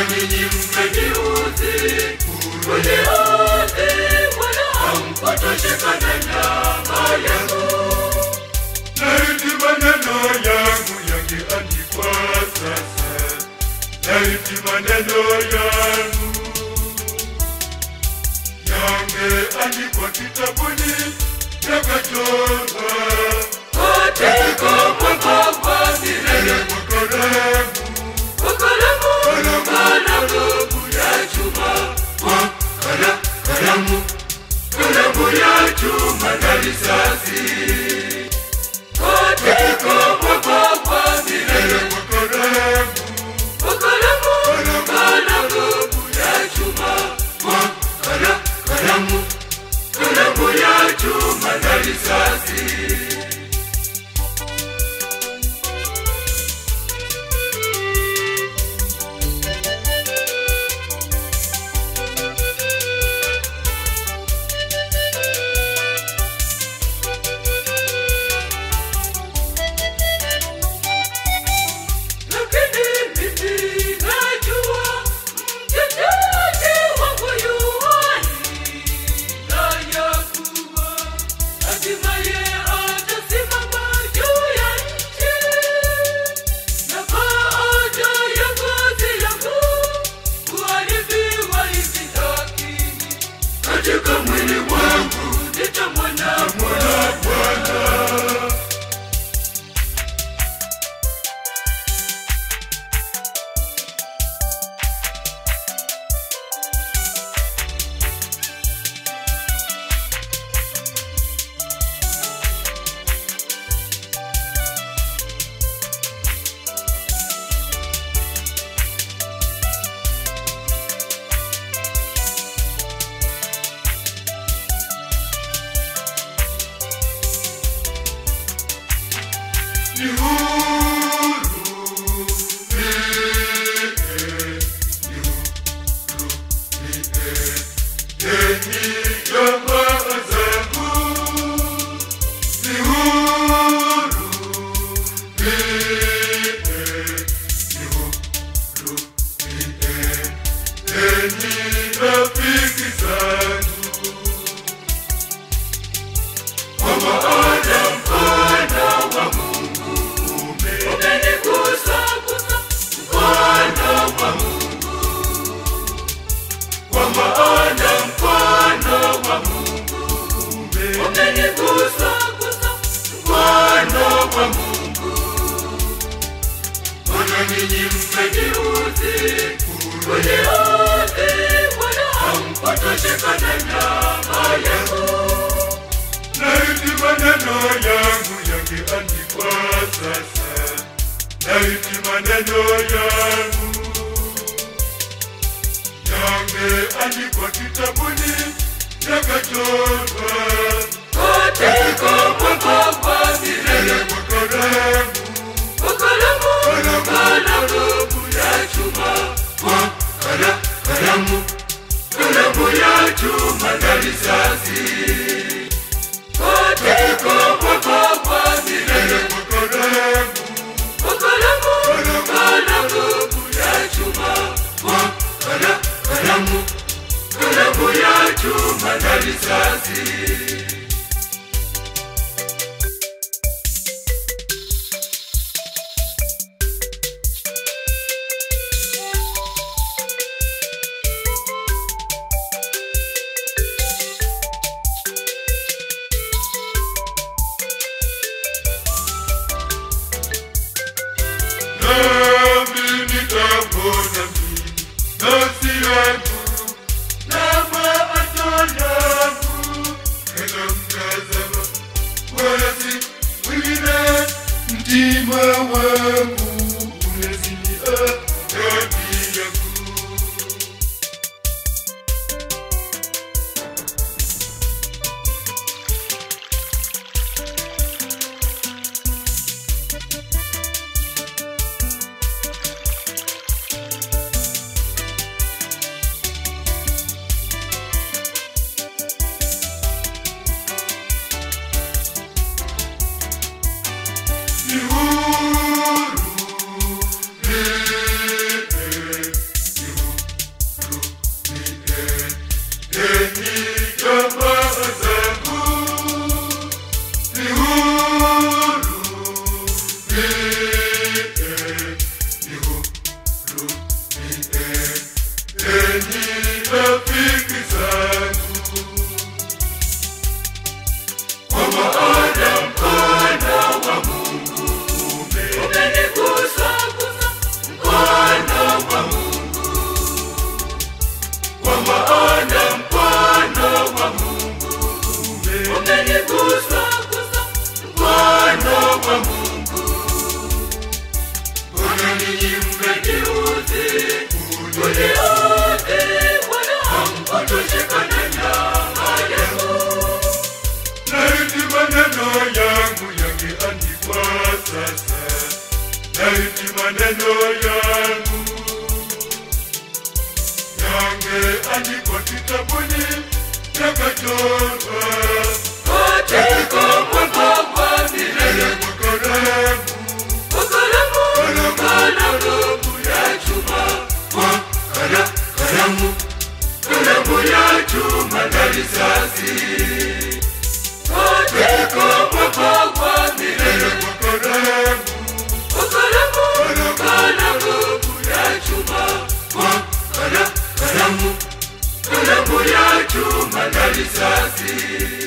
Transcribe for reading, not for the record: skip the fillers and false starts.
nyinyi mmeniudhi, kuniudhi Bwana hamkutosheka nyama yangu. Laiti maneno yangu yangeandikwa sasa, laiti maneno yangu yangeandikwa kitabuni yakachorwa katika mwanga wa milele kwa kalamu ya chuma, kalamu ya chuma na risasi katika mwanga wa milele kwa kalamu ya chuma, kalamu ya chuma na risasi. Katika mwili wangu nitamwona Bwana. Ni huru, enyi jamaa zangu. Ni huru, enyi rafiki zangu. Kwa maana mkono wa Mungu umenigusa, mkono wa Mungu. Kwa maana mkono wa Mungu umenigusa, mkono wa Mungu. Mbona nyinyi mmeniudhi, kuniudhi Bwana hamkutosheka nyama yangu. Laiti maneno yangu yangeandikwa sasa, laiti maneno yangu yangeandikwa kitabuni yakachorwa katika mwanga wa milele kwa kalamu ya chuma, kalamu ya chuma na risasi katika mwanga wa milele kwa kalamu ya chuma, kalamu ya chuma na risasi. Nami nitamwona nafsi yangu na macho yangu, neno enyi rafiki zangu, kwa maana mkono wa Mungu umenigusa, mkono wa Mungu, kwa maana mkono wa Mungu umenigusa, mkono wa Mungu. Mbona ninyi mmeniudhi, Bwana hamkutoshekana na yangu? Laiti maneno yangu yangeandikwa sasa, laiti maneno yangu yangeandikwa kitabuni, yakachorwa katika mwanga wa milele, kwa kalamu ya chuma, kwa kalamu ya chuma na risasi, katika mwanga wa milele, kwa kalamu ya chuma, kwa kalamu ya chuma na risasi.